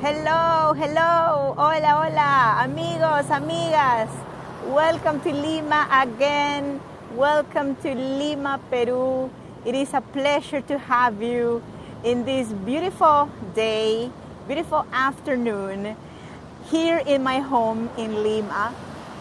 Hello, hello, hola, hola, amigos, amigas. Welcome to Lima again. Welcome to Lima, Peru. It is a pleasure to have you in this beautiful day, beautiful afternoon here in my home in Lima.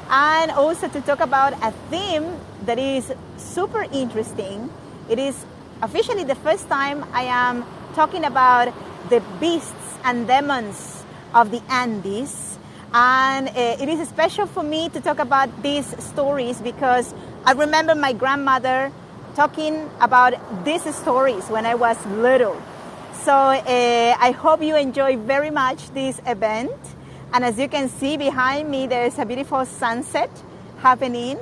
And also to talk about a theme that is super interesting. It is officially the first time I am talking about the beasts and demons of the Andes. And it is special for me to talk about these stories because I remember my grandmother talking about these stories when I was little. So I hope you enjoy very much this event. And as you can see behind me, there is a beautiful sunset happening.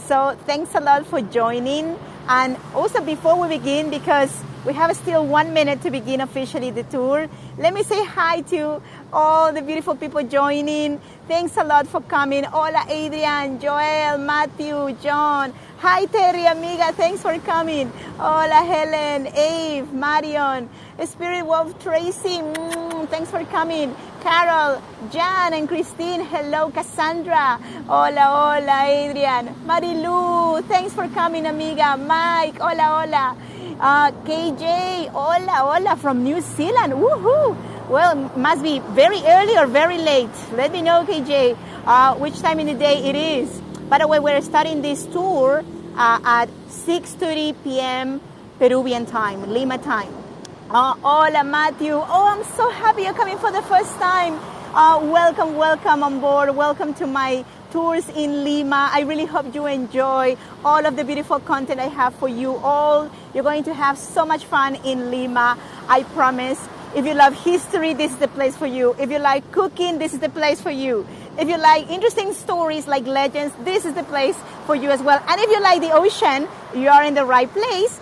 So thanks a lot for joining. And also before we begin, because we have still 1 minute to begin officially the tour, let me say hi to all the beautiful people joining. Thanks a lot for coming. Hola, Adrian, Joel, Matthew, John. Hi, Terry, amiga. Thanks for coming. Hola, Helen, Ave, Marion, Spirit Wolf, Tracy. Thanks for coming. Carol, Jan, and Christine. Hello, Cassandra. Hola, hola, Adrian. Marilu, thanks for coming, amiga. Mike, hola, hola. KJ, hola, hola, from New Zealand. Woohoo! Well, must be very early or very late. Let me know, KJ, which time in the day it is. By the way, we're starting this tour at 6:30 p.m. Peruvian time, Lima time. Hola, Matthew. Oh, I'm so happy you're coming for the first time. Welcome on board. Welcome to my tours in Lima. I really hope you enjoy all of the beautiful content I have for you all. You're going to have so much fun in Lima, I promise. If you love history, this is the place for you. If you like cooking, this is the place for you. If you like interesting stories like legends, this is the place for you as well. And if you like the ocean, you are in the right place.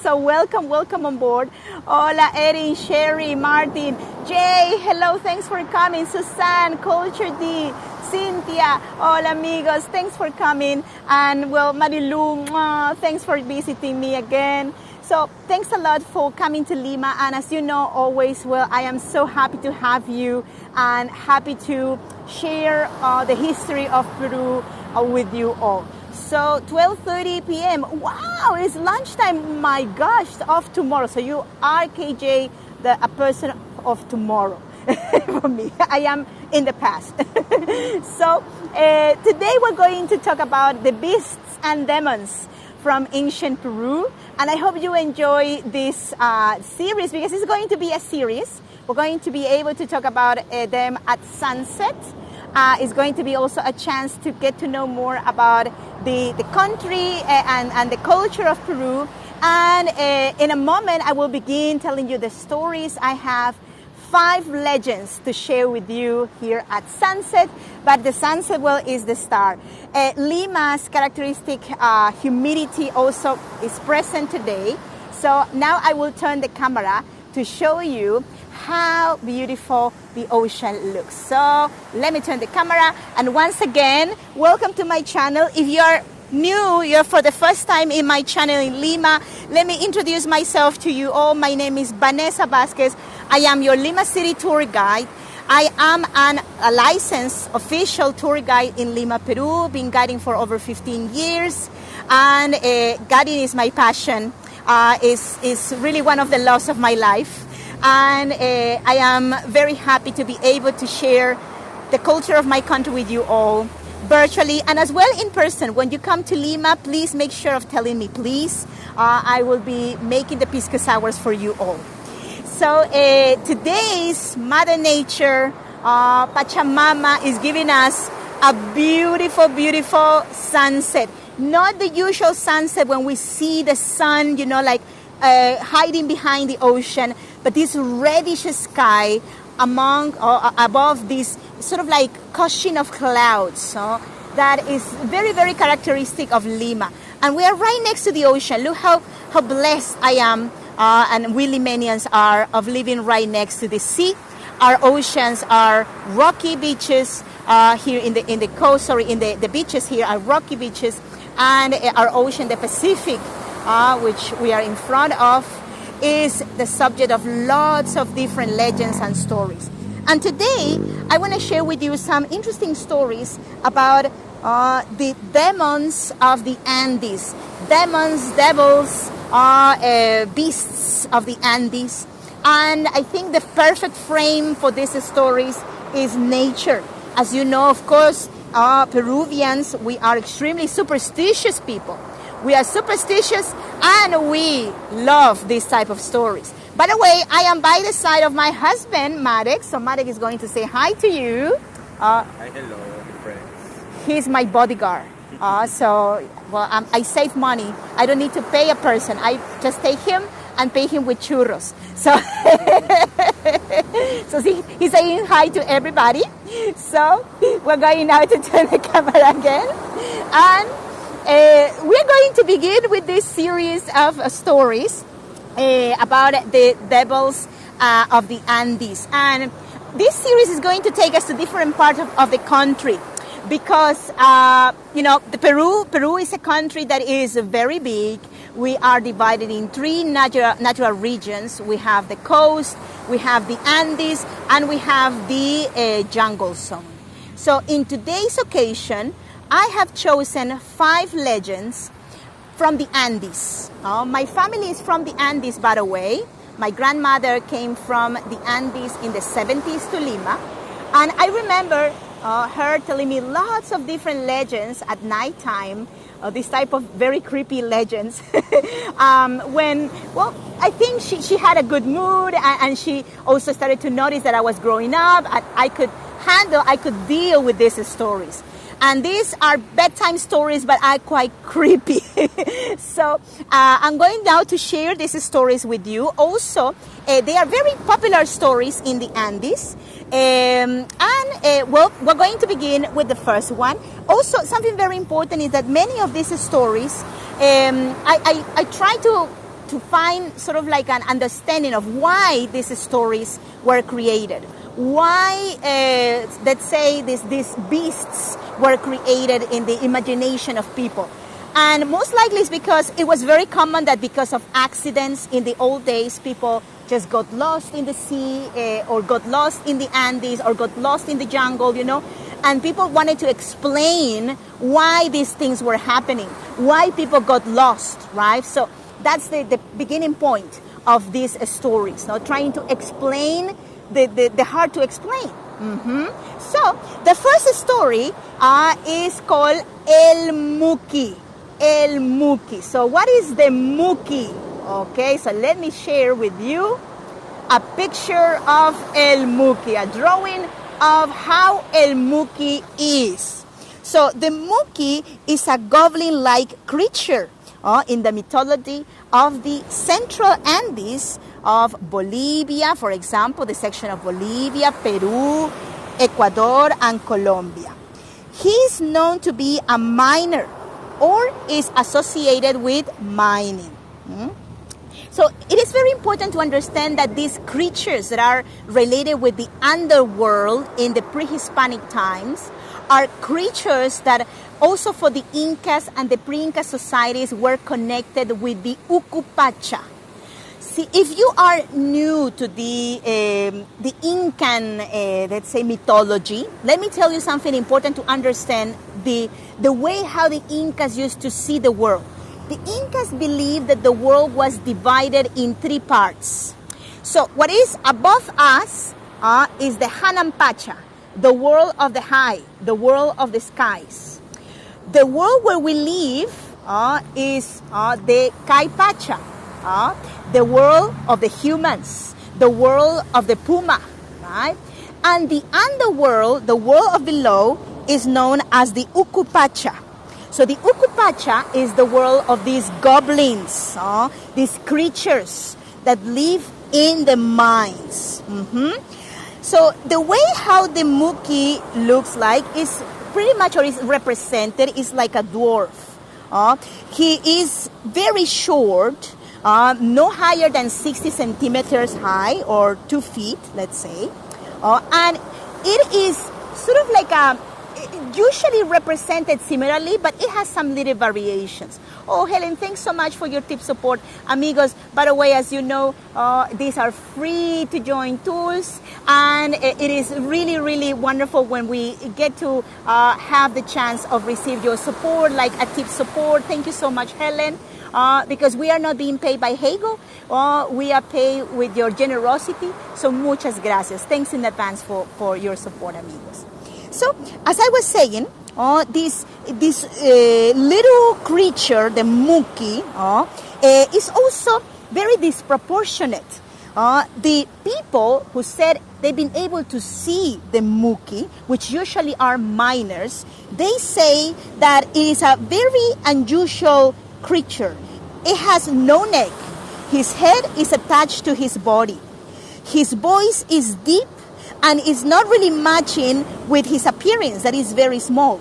So welcome on board. Hola, Erin, Sherry, Martin, Jay, hello, thanks for coming. Suzanne, Culture D, Cynthia, hola amigos, thanks for coming. And well, Marilu, thanks for visiting me again. So thanks a lot for coming to Lima. And as you know, always, well, I am so happy to have you and happy to share the history of Peru with you all. So 12:30 p.m. Wow, it's lunchtime. My gosh, of tomorrow. So you are, KJ, a person of tomorrow. For me, I am in the past. So today we're going to talk about the beasts and demons from ancient Peru. And I hope you enjoy this series because it's going to be a series. We're going to be able to talk about them at sunset. It's going to be also a chance to get to know more about the country and the culture of Peru. And in a moment, I will begin telling you the stories. I have 5 legends to share with you here at sunset, but the sunset, well, is the star. Lima's characteristic humidity also is present today. So now I will turn the camera to show you how beautiful the ocean looks. So let me turn the camera, and once again, welcome to my channel. If you are new, you're for the first time in my channel in Lima, let me introduce myself to you all. My name is Vanessa Vasquez. I am your Lima City tour guide. I am a licensed official tour guide in Lima, Peru. Been guiding for over 15 years, and guiding is my passion. Is really one of the loves of my life, and I am very happy to be able to share the culture of my country with you all, virtually and as well in person. When you come to Lima, please make sure of telling me, please. I will be making the pisco sours for you all. So today's Mother Nature, Pachamama, is giving us a beautiful, beautiful sunset. Not the usual sunset when we see the sun, like hiding behind the ocean, but this reddish sky above this sort of like cushion of clouds. So that is very, very characteristic of Lima. And we are right next to the ocean. Look how blessed I am and we Limanians are of living right next to the sea. Our oceans are rocky beaches here in the coast. The beaches here are rocky beaches, and our ocean, the Pacific, which we are in front of, is the subject of lots of different legends and stories. And today, I want to share with you some interesting stories about the demons of the Andes. Demons, devils, beasts of the Andes. And I think the perfect frame for these stories is nature. As you know, of course, Peruvians, we are extremely superstitious people. We are superstitious and we love this type of stories. By the way, I am by the side of my husband, Marek. So Marek is going to say hi to you. Hi, hello, friends. He's my bodyguard. I save money. I don't need to pay a person. I just take him and pay him with churros. So, he's saying hi to everybody. So we're going now to turn the camera again. And we're going to begin with this series of stories about the devils of the Andes. And this series is going to take us to different parts of the country. Because, Peru is a country that is very big. We are divided in three natural regions. We have the coast, we have the Andes, and we have the jungle zone. So in today's occasion, I have chosen 5 legends from the Andes. My family is from the Andes, by the way. My grandmother came from the Andes in the 70s to Lima. And I remember her telling me lots of different legends at nighttime, this type of very creepy legends. I think she had a good mood, and she also started to notice that I was growing up, and I could deal with these stories. And these are bedtime stories, but are quite creepy. So I'm going now to share these stories with you. Also, they are very popular stories in the Andes. We're going to begin with the first one. Also, something very important is that many of these stories, I try to find sort of like an understanding of why these stories were created. Why, let's say, these beasts were created in the imagination of people. And most likely it's because it was very common that because of accidents in the old days, people just got lost in the sea or got lost in the Andes or got lost in the jungle, and people wanted to explain why these things were happening, why people got lost, right? So that's the beginning point of these stories, trying to explain the hard to explain. So the first story is called El Muki. El Muki. So what is the Muki? Okay, so let me share with you a picture of El Muki, a drawing of how El Muki is. So the Muki is a goblin-like creature in the mythology of the central Andes of Bolivia, for example, the section of Bolivia, Peru, Ecuador, and Colombia. He is known to be a miner or is associated with mining. So it is very important to understand that these creatures that are related with the underworld in the pre-Hispanic times are creatures that also for the Incas and the pre-Inca societies were connected with the Ucupacha. See, if you are new to the Incan, let's say, mythology, let me tell you something important to understand the way how the Incas used to see the world. The Incas believed that the world was divided in 3 parts. So what is above us is the Hanampacha, the world of the high, the world of the skies. The world where we live is the Caipacha, the world of the humans, the world of the puma, right? And the underworld, the world of below, is known as the Ucupacha. So the Ucupacha is the world of these goblins, these creatures that live in the mines. So the way how the Muki looks like is pretty much, or is represented, is like a dwarf. He is very short, no higher than 60 centimeters high or 2 feet, let's say. And it is sort of like usually represented similarly, but it has some little variations. Oh, Helen, thanks so much for your tip support. Amigos, by the way, as you know, these are free to join tours, and it is really, really wonderful when we get to have the chance of receive your support, like a tip support. Thank you so much, Helen. Because we are not being paid by Hego, we are paid with your generosity. So muchas gracias. Thanks in advance for your support, amigos. So, as I was saying, this little creature, the Muki, is also very disproportionate. The people who said they've been able to see the Muki, which usually are miners, they say that it is a very unusual creature. It has no neck. His head is attached to his body. His voice is deep and is not really matching with his appearance, that is very small.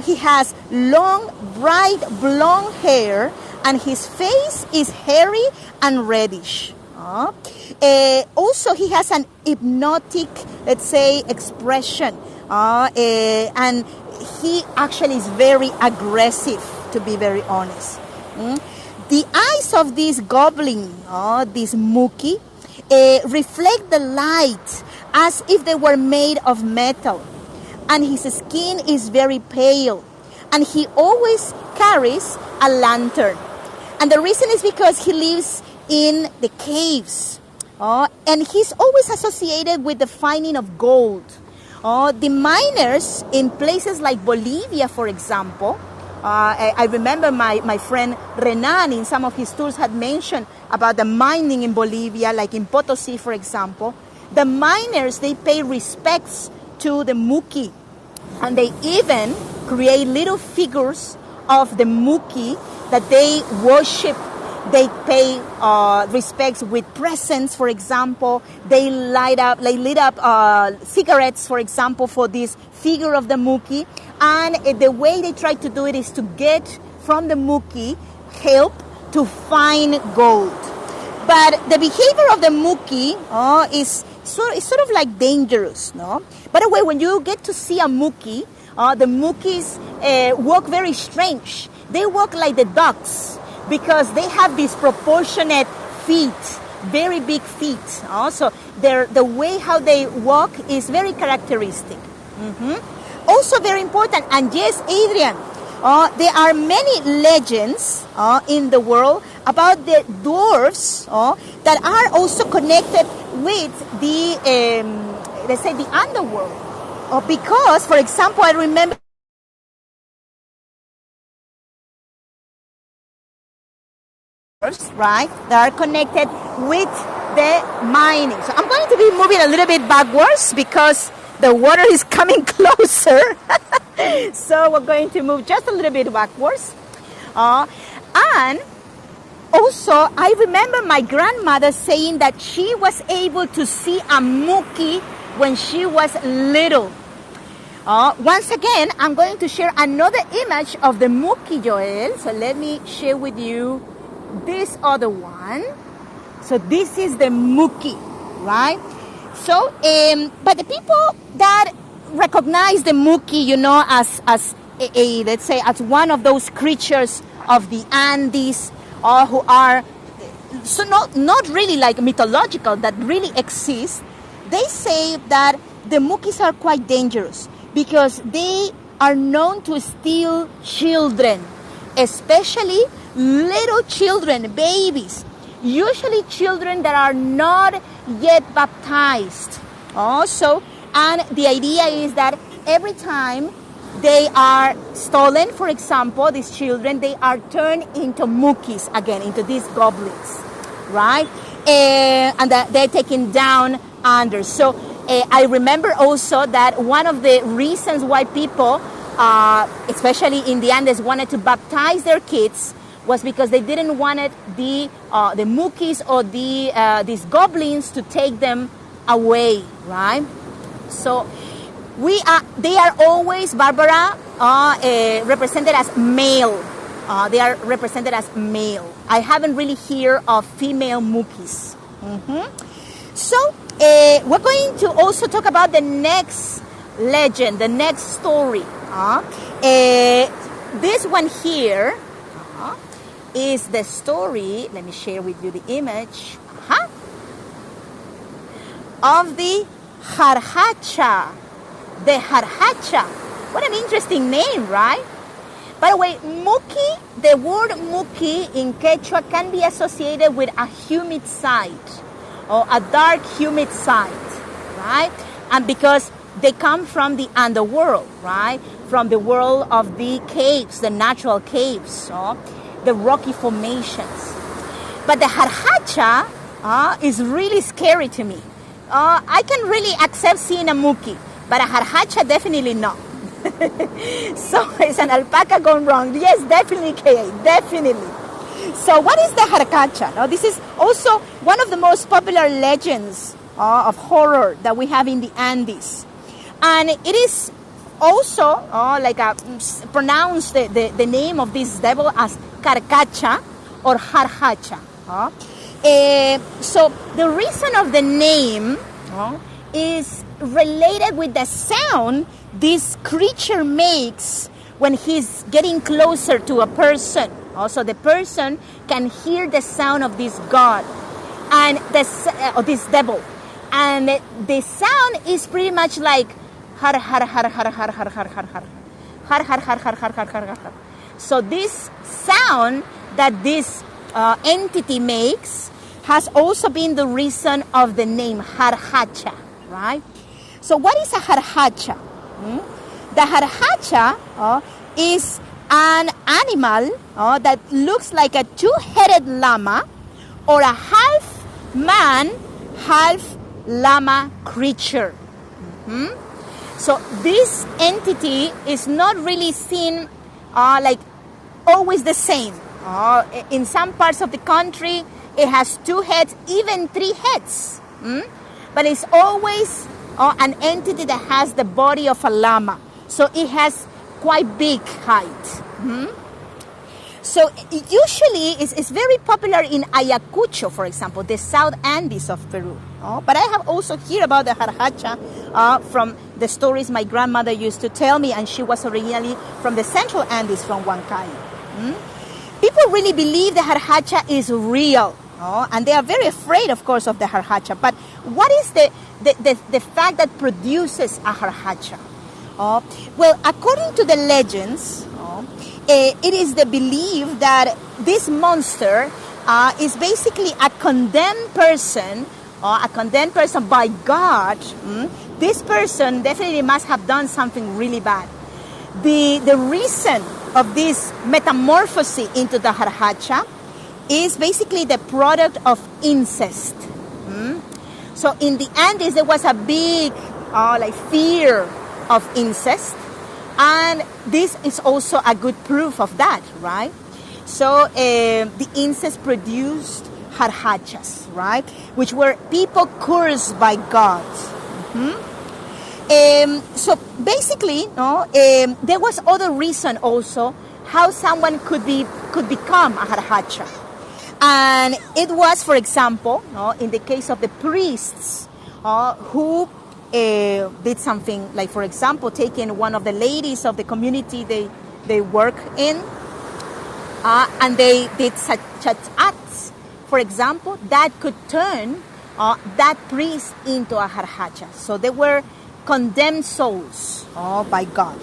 He has long, bright blonde hair, and his face is hairy and reddish. Also, he has an hypnotic, let's say, expression. And he actually is very aggressive, to be very honest. The eyes of this goblin, this Muki, reflect the light as if they were made of metal. And his skin is very pale. And he always carries a lantern. And the reason is because he lives in the caves. And he's always associated with the finding of gold. The miners in places like Bolivia, for example, I remember my friend Renan in some of his tours had mentioned about the mining in Bolivia, like in Potosí, for example. The miners, they pay respects to the Muki, and they even create little figures of the Muki that they worship. They pay respects with presents, for example. They lit up cigarettes, for example, for this figure of the Muki. And the way they try to do it is to get from the Muki help to find gold. But the behavior of the Muki is sort of like dangerous, no? By the way, when you get to see a Muki, the Mukis walk very strange. They walk like the ducks because they have disproportionate feet, very big feet. Also, the way how they walk is very characteristic. Also very important, and yes, Adrian, there are many legends in the world about the dwarves that are also connected with the, let's say, the underworld. Because, for example, I remember right, that are connected with the mining. So I'm going to be moving a little bit backwards because the water is coming closer. So we're going to move just a little bit backwards. And also, I remember my grandmother saying that she was able to see a Muki when she was little. Once again, I'm going to share another image of the Muki, Joel. So let me share with you this other one. So this is the Muki, right? So, but the people that recognize the Muki, you know, as a let's say, as one of those creatures of the Andes, or who are so not really like mythological, that really exist, they say that the Mukis are quite dangerous because they are known to steal children, especially little children, babies, usually children that are not yet baptized. Also, and the idea is that every time they are stolen, for example, these children, they are turned into Mukis again, into these goblins, right? And that they're taken down under. So I remember also that one of the reasons why people, especially in the Andes, wanted to baptize their kids was because they didn't want the Mukis or these goblins to take them away, right? So they are always, Barbara, represented as male. They are represented as male. I haven't really heard of female Mukis. So we're going to also talk about the next legend, the next story. This one here is the story, let me share with you the image, of the jarhacha. The jarhacha. What an interesting name, right? By the way, muki, the word muki in Quechua can be associated with a humid site or a dark humid site, right? And because they come from the underworld, right? From the world of the caves, the natural caves, the rocky formations. But the jarhacha is really scary to me. I can really accept seeing a muki, but a jarhacha definitely not. So it's an alpaca gone wrong. Yes, definitely, Kay, definitely. So what is the jarhacha? Now, this is also one of the most popular legends of horror that we have in the Andes. And it is also pronounced the name of this devil as carcacha or jarhacha. So the reason of the name is related with the sound this creature makes when he's getting closer to a person. Also, the person can hear the sound of this god and this devil, and the sound is pretty much like har har har har har har har har har har har har har har har har har. So this sound that this entity makes has also been the reason of the name jarhacha, right? So what is a jarhacha? The jarhacha is an animal that looks like a two-headed llama or a half man, half llama creature. So this entity is not really seen like always the same. In some parts of the country, it has two heads, even three heads. But it's always an entity that has the body of a llama. So it has quite big height. So usually it's very popular in Ayacucho, for example, the South Andes of Peru. But I have also heard about the jarhacha from the stories my grandmother used to tell me, and she was originally from the Central Andes, from Huancayo. People really believe the jarhacha is real, and they are very afraid, of course, of the jarhacha. But what is the fact that produces a jarhacha? Well, according to the legends, it is the belief that this monster is basically a condemned person by God. This person definitely must have done something really bad. The reason of this metamorphosis into the jarhacha is basically the product of incest. So in the Andes, there was a big fear of incest, and this is also a good proof of that, right? So the incest produced jarhachas, right, which were people cursed by God. So basically, there was other reason also how someone could become a jarhacha, and it was, for example, in the case of the priests who did something like, for example, taking one of the ladies of the community they work in, and they did such acts, for example, that could turn that priest into a jarhacha. So they were condemned souls by God.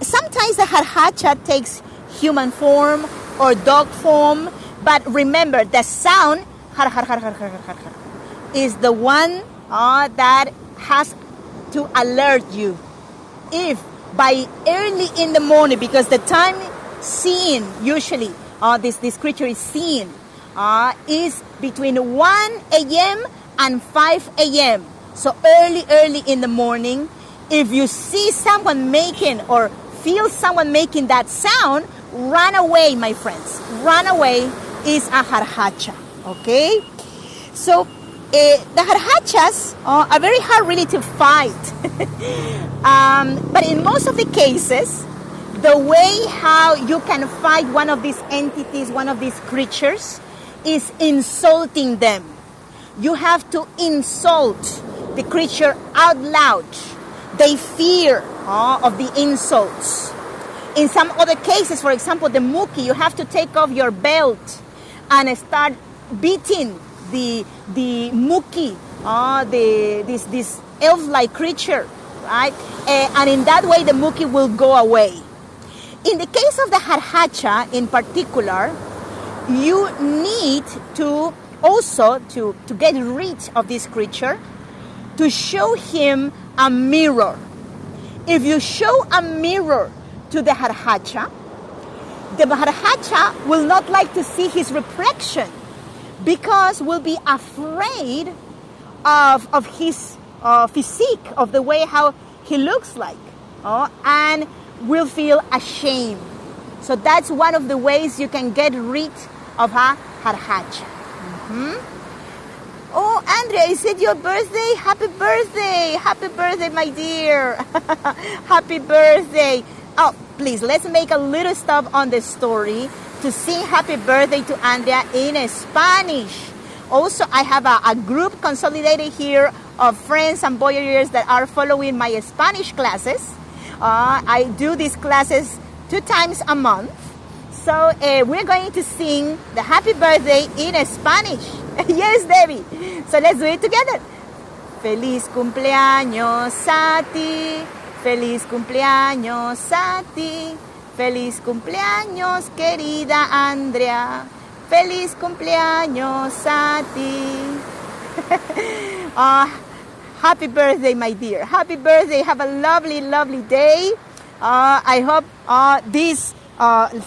Sometimes the jarhacha takes human form or dog form, but remember, the sound har har har har har har har is the one that has to alert you. If by early in the morning, because the time seen usually this creature is seen is between 1 a.m. and 5 a.m. So early in the morning, if you see someone making or feel someone making that sound, run away, my friends. Run away is a jarhacha, okay? So the jarhachas are very hard really to fight. But in most of the cases, the way how you can fight one of these entities, one of these creatures, is insulting them. You have to insult the creature out loud. They fear of the insults. In some other cases, for example, the muki, you have to take off your belt and start beating the muki, this elf-like creature, right? And in that way, the muki will go away. In the case of the harhacha in particular, you need to also, to get rid of this creature, to show him a mirror. If you show a mirror to the harhacha will not like to see his reflection because will be afraid of his physique, of the way how he looks like, and will feel ashamed. So that's one of the ways you can get rid of a harhacha. Oh, Andrea, is it your birthday? Happy birthday! Happy birthday, my dear! Happy birthday! Oh, please, let's make a little stop on the story to sing happy birthday to Andrea in Spanish. Also, I have a group consolidated here of friends and voyeurs that are following my Spanish classes. I do these classes 2 times a month. So we're going to sing the happy birthday in Spanish. Yes, Debbie. So let's do it together. Feliz cumpleaños a ti. Feliz cumpleaños a ti. Feliz cumpleaños, querida Andrea. Feliz cumpleaños a ti. Happy birthday, my dear. Happy birthday. Have a lovely, lovely day. I hope this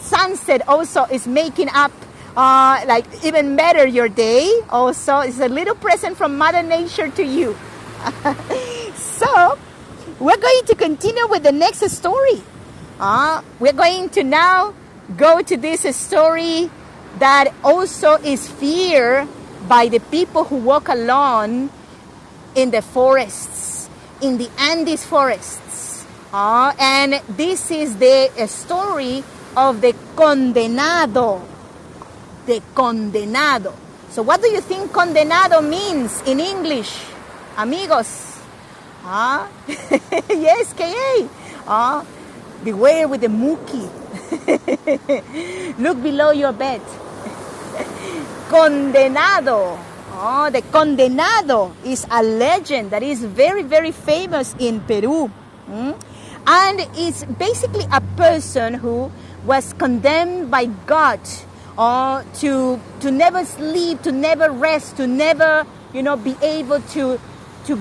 sunset also is making up like even better your day. Also, it's a little present from Mother Nature to you. So we're going to continue with the next story. We're going to now go to this story that also is feared by the people who walk alone in the forests, in the Andes forests. And this is the story of the condenado. The condenado. So what do you think condenado means in English, amigos? Yes, K.A. Beware with the muki. Look below your bed. Condenado. The condenado is a legend that is very, very famous in Peru. And it's basically a person who was condemned by God to never sleep, to never rest, to never, be able to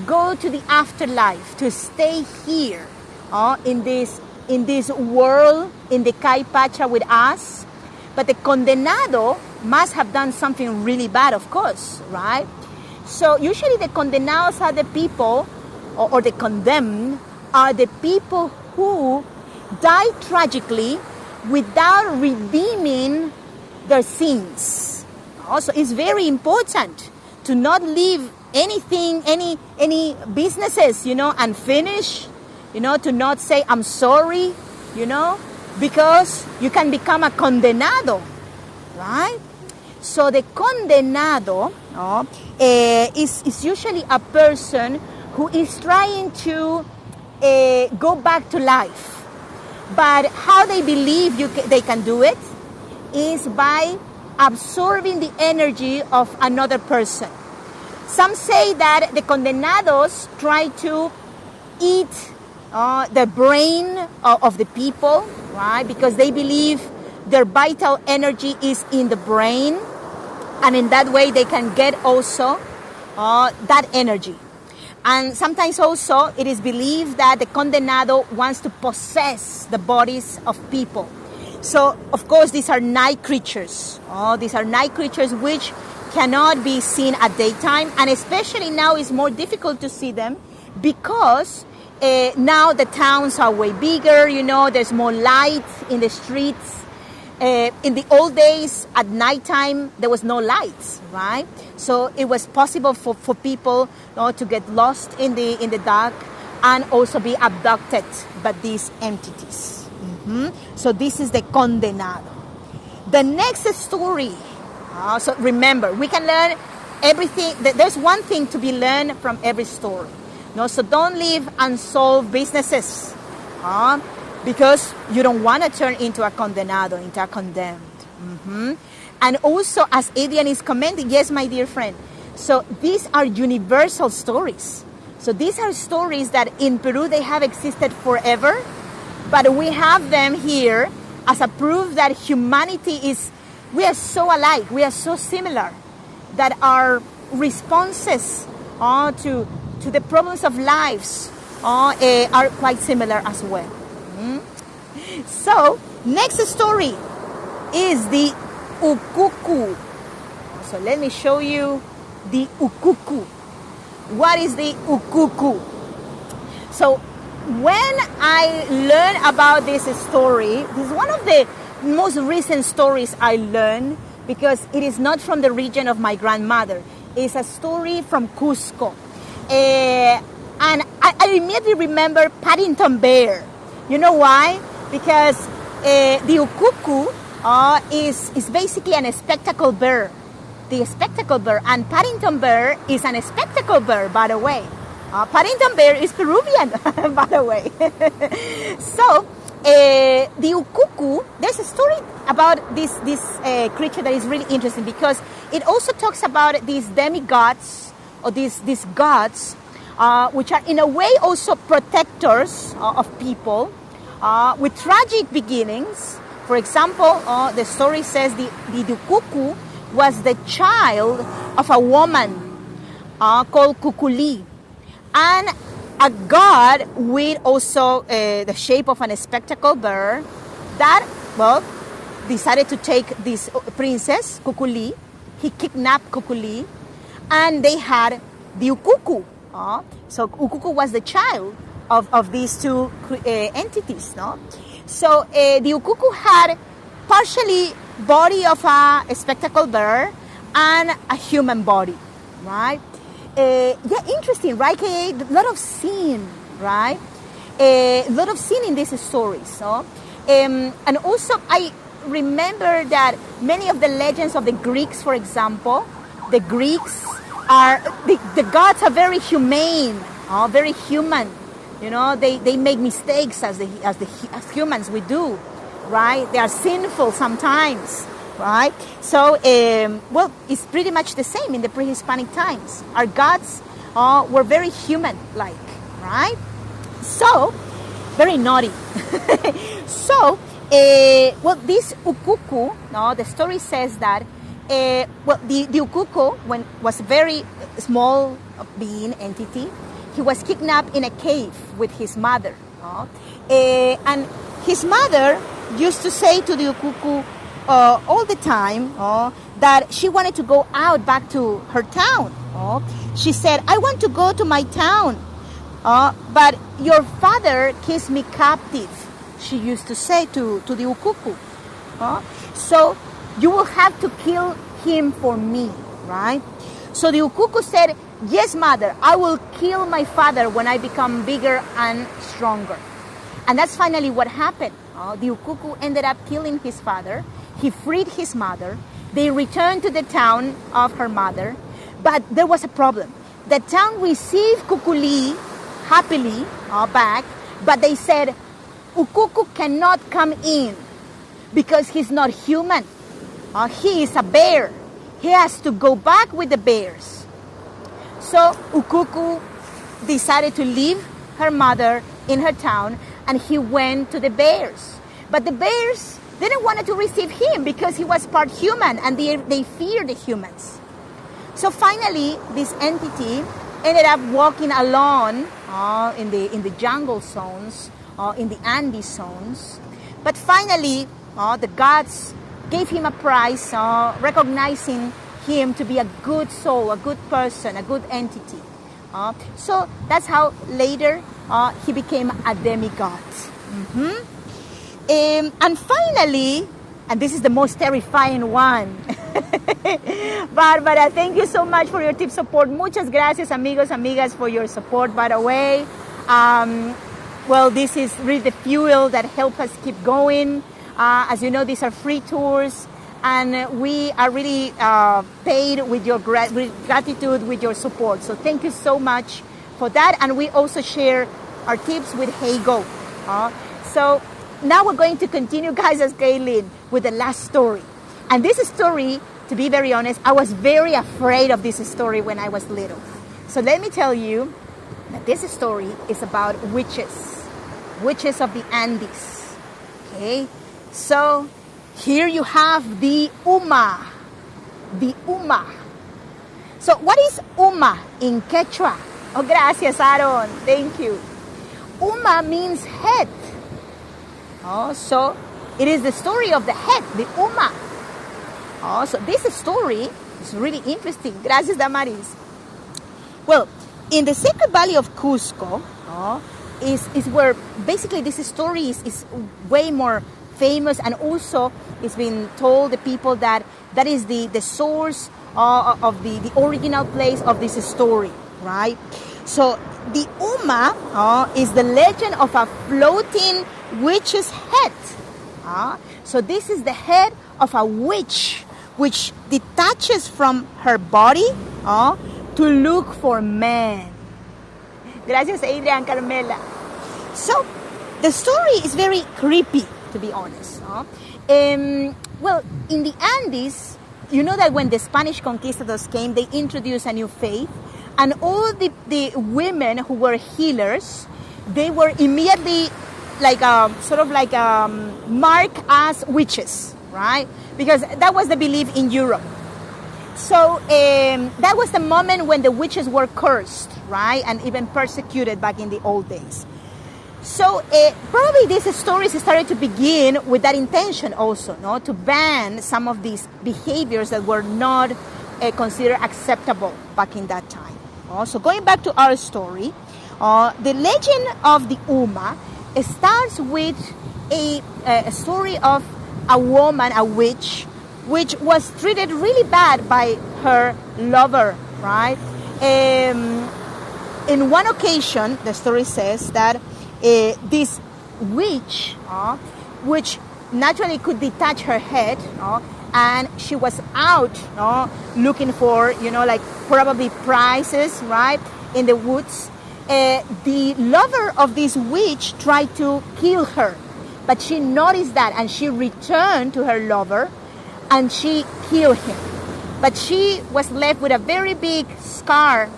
go to the afterlife, to stay here in this world, in the Caipacha with us. But the condenado must have done something really bad, of course, right? So usually the condenados are the people, or the condemned, are the people who die tragically without redeeming their sins. Also, it's very important to not leave anything, any businesses, unfinished, to not say, I'm sorry, because you can become a condenado, right? So the condenado is usually a person who is trying to go back to life. But how they believe they can do it is by absorbing the energy of another person. Some say that the condenados try to eat the brain of the people, right? Because they believe their vital energy is in the brain, and in that way they can get also that energy. And sometimes also it is believed that the condenado wants to possess the bodies of people. So, of course, these are night creatures. These are night creatures which cannot be seen at daytime, and especially now it's more difficult to see them because now the towns are way bigger, there's more light in the streets. In the old days, at nighttime, there was no lights, right? So it was possible for people to get lost in the dark and also be abducted by these entities. So this is the condenado. The next story. So remember, we can learn everything. There's one thing to be learned from every story. So don't leave unsolved businesses. because you don't want to turn into a condenado, into a condemned. And also, as Adrian is commenting, yes, my dear friend, so these are universal stories. So these are stories that in Peru they have existed forever, but we have them here as a proof that humanity we are so alike, we are so similar, that our responses to the problems of lives are quite similar as well. So, next story is the ukuku. So let me show you the ukuku. What is the ukuku? So when I learned about this story, this is one of the most recent stories I learned, because it is not from the region of my grandmother. It's a story from Cusco. And I immediately remember Paddington Bear. You know why? Because the ukuku is basically an spectacle bear. The spectacle bear. And Paddington Bear is an spectacle bear, by the way. Paddington Bear is Peruvian, by the way. So, the ukuku, there's a story about this creature that is really interesting, because it also talks about these demigods, or these gods, which are in a way also protectors of people, with tragic beginnings. For example, the story says the ukuku was the child of a woman called Kukuli, and a god with also the shape of an spectacle bear that, well, decided to take this princess, Kukuli. He kidnapped Kukuli, and they had the ukuku. So ukuku was the child of these two entities. No? So the ukuku had partially body of a spectacle bear and a human body, right? Interesting, right? A lot of scene, right? A lot of scene in these stories. No? And also, I remember that many of the legends of the Greeks, for example, the Greeks the gods are very humane, very human. You know, they make mistakes as humans we do, right? They are sinful sometimes, right? So, it's pretty much the same in the pre-Hispanic times. Our gods were very human-like, right? So, very naughty. So, this ukuku, the story says that, the ukuku was a very small being, entity. He was kidnapped in a cave with his mother. And his mother used to say to the ukuku all the time that she wanted to go out back to her town. She said, I want to go to my town, but your father keeps me captive, she used to say to the ukuku. So you will have to kill him for me, right? So the ukuku said, yes, mother, I will kill my father when I become bigger and stronger. And that's finally what happened. The ukuku ended up killing his father. He freed his mother. They returned to the town of her mother. But there was a problem. The town received Kukuli happily back, but they said, ukuku cannot come in because he's not human. He is a bear. He has to go back with the bears. So ukuku decided to leave her mother in her town, and he went to the bears. But the bears didn't want to receive him because he was part human, and they feared the humans. So finally, this entity ended up walking alone in the jungle zones, in the Andes zones. But finally, the gods gave him a prize, recognizing him to be a good soul, a good person, a good entity. So that's how later he became a demigod. And finally, and this is the most terrifying one. Barbara, thank you so much for your tip support. Muchas gracias, amigos, amigas, for your support, by the way. This is really the fuel that helps us keep going. As you know, these are free tours, and we are really paid with your gratitude, with your support. So thank you so much for that. And we also share our tips with Heygo. So now we're going to continue, guys, as Kaylin, with the last story. And this story, to be very honest, I was very afraid of this story when I was little. So let me tell you that this story is about witches of the Andes. Okay, so here you have the Uma. So what is Uma in Quechua? Oh, gracias, Aaron. Thank you. Uma means head. Oh, so it is the story of the head, the Uma. Oh, so this story is really interesting. Gracias, Damaris. Well, in the Sacred Valley of Cusco, is where basically this story is way more famous, and also it's been told the people that is the source of the original place of this story, right? So the Uma is the legend of a floating witch's head. So this is the head of a witch which detaches from her body to look for men. Gracias, Adrian, Carmela. So the story is very creepy, to be honest. Well, in the Andes, you know that when the Spanish conquistadors came, they introduced a new faith, and all the women who were healers, they were immediately marked as witches, right? Because that was the belief in Europe. So that was the moment when the witches were cursed, right? And even persecuted back in the old days. So probably these stories started to begin with that intention also, no? To ban some of these behaviors that were not considered acceptable back in that time. So going back to our story, the legend of the Uma starts with a story of a woman, a witch, which was treated really bad by her lover, right? In one occasion, the story says that this witch, which naturally could detach her head, and she was out looking for, probably prizes, right, in the woods. The lover of this witch tried to kill her, but she noticed that, and she returned to her lover, and she killed him. But she was left with a very big scar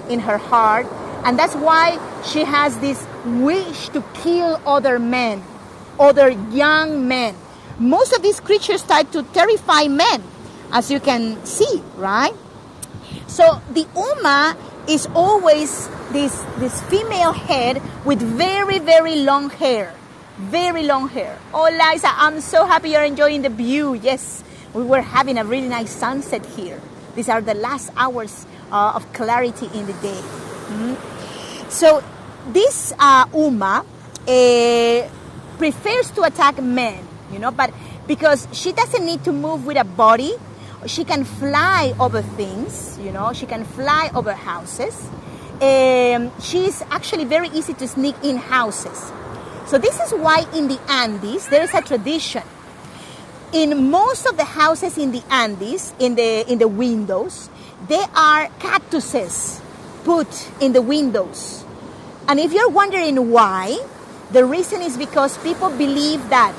in her heart, and that's why she has this wish to kill other men, other young men. Most of these creatures start to terrify men, as you can see, right? So the Uma is always this female head with very, very long hair. Very long hair. Oh, Liza, I'm so happy you're enjoying the view. Yes, we were having a really nice sunset here. These are the last hours of clarity in the day. So this Uma prefers to attack men, but because she doesn't need to move with a body, she can fly over things, she can fly over houses. She's actually very easy to sneak in houses. So this is why in the Andes, there is a tradition. In most of the houses in the Andes, in the windows, there are cactuses put in the windows. And if you're wondering why, the reason is because people believe that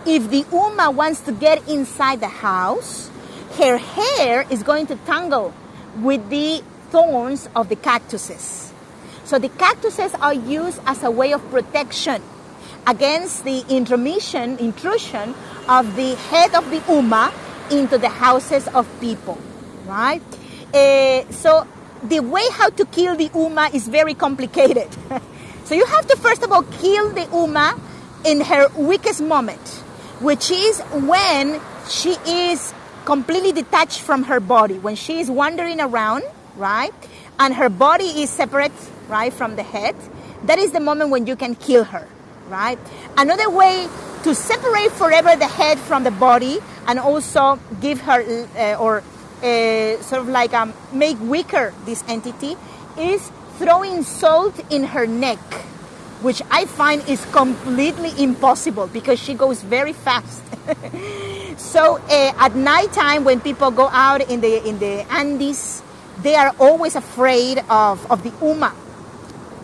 if the Uma wants to get inside the house, her hair is going to tangle with the thorns of the cactuses. So the cactuses are used as a way of protection against the intrusion of the head of the Uma into the houses of people, right? So the way how to kill the Uma is very complicated. So you have to first of all kill the Uma in her weakest moment, which is when she is completely detached from her body, when she is wandering around, right? And her body is separate, right, from the head. That is the moment when you can kill her, right? Another way to separate forever the head from the body and also give her make weaker this entity is throwing salt in her neck, which I find is completely impossible because she goes very fast. So at nighttime when people go out in the Andes, they are always afraid of the Uma.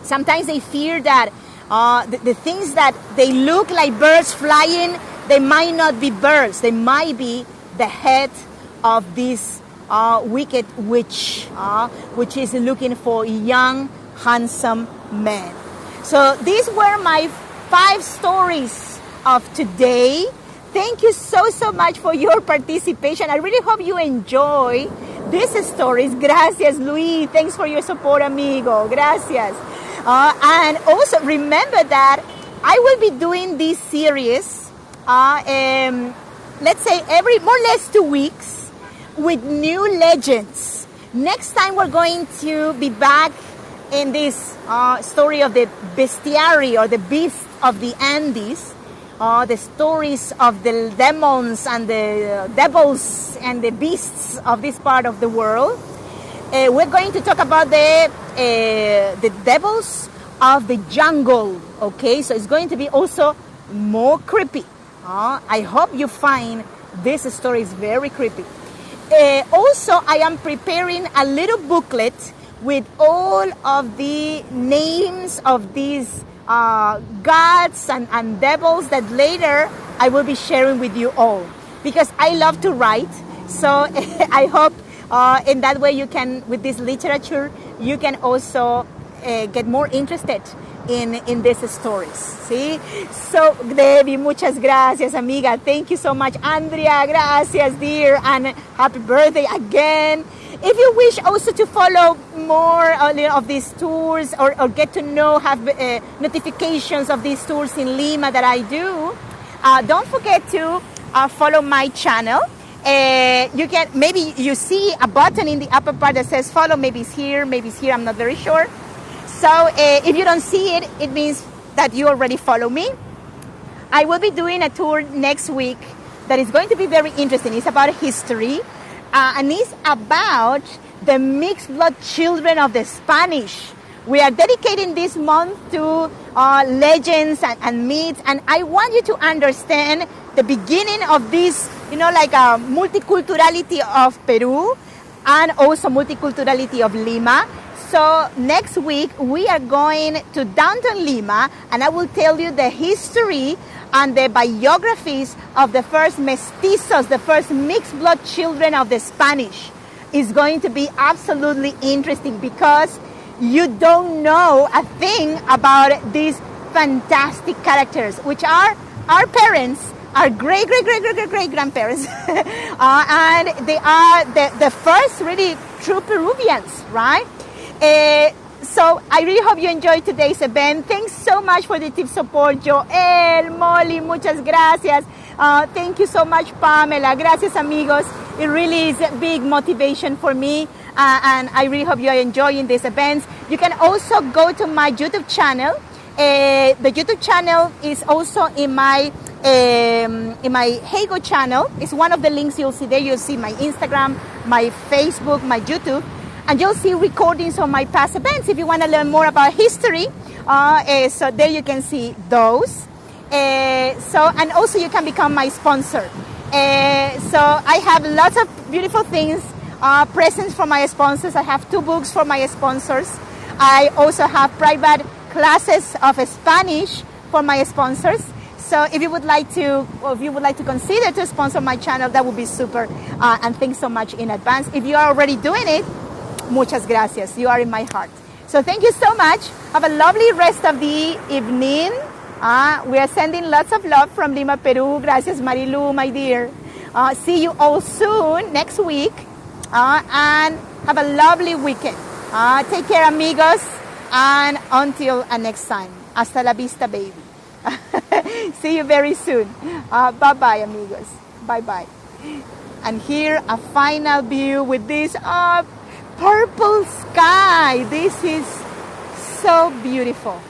Sometimes they fear that the things that they look like birds flying, they might not be birds. They might be the head of this wicked witch, which is looking for young, handsome men. So these were my 5 stories of today. Thank you so much for your participation. I really hope you enjoy these stories. Gracias, Luis. Thanks for your support, amigo. Gracias. And also remember that I will be doing this series, let's say every more or less 2 weeks, with new legends. Next time we're going to be back in this story of the Bestiary, or the beast of the Andes. The stories of the demons and the devils and the beasts of this part of the world. We're going to talk about the devils of the jungle. Okay, so it's going to be also more creepy. I hope you find this story is very creepy. Also, I am preparing a little booklet with all of the names of these gods and devils that later I will be sharing with you all, because I love to write. So I hope in that way you can, with this literature, you can also get more interested in these stories. See? So Debbie, muchas gracias, amiga. Thank you so much. Andrea, gracias, dear, and happy birthday again. If you wish also to follow more of these tours, or get to know, have notifications of these tours in Lima that I do, don't forget to follow my channel. You can, maybe you see a button in the upper part that says follow. Maybe it's here, I'm not very sure. So if you don't see it, it means that you already follow me. I will be doing a tour next week that is going to be very interesting. It's about history. And it's about the mixed blood children of the Spanish. We are dedicating this month to legends and myths, and I want you to understand the beginning of this, like a multiculturality of Peru and also multiculturality of Lima. So next week we are going to downtown Lima, and I will tell you the history and the biographies of the first mestizos, the first mixed blood children of the Spanish. Is going to be absolutely interesting, because you don't know a thing about these fantastic characters, which are our parents, our great grandparents, and they are the first really true Peruvians, right? So I really hope you enjoyed today's event. Thanks so much for the tip support, Joel, Molly, muchas gracias. Thank you so much, Pamela. Gracias, amigos. It really is a big motivation for me, and I really hope you are enjoying these events. You can also go to my YouTube channel. The YouTube channel is also in my Hego channel. It's one of the links you'll see there. You'll see my Instagram, my Facebook, my YouTube. And you'll see recordings of my past events if you want to learn more about history. So there you can see those. And also you can become my sponsor. So I have lots of beautiful things, presents for my sponsors. I have 2 books for my sponsors. I also have private classes of Spanish for my sponsors. So if you would like to, or if you would like to consider to sponsor my channel, that would be super. And thanks so much in advance. If you are already doing it, muchas gracias. You are in my heart. So thank you so much. Have a lovely rest of the evening. We are sending lots of love from Lima, Peru. Gracias, Marilu, my dear. See you all soon, next week. And have a lovely weekend. Take care, amigos. And until next time. Hasta la vista, baby. See you very soon. Bye-bye, amigos. Bye-bye. And here, a final view with this purple sky. This is so beautiful.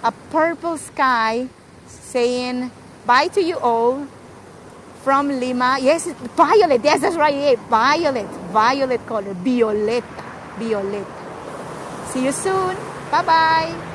A purple sky saying bye to you all from Lima. Yes, violet. Yes, that's right. Yeah, violet. Violet color. Violeta. Violeta. See you soon. Bye-bye.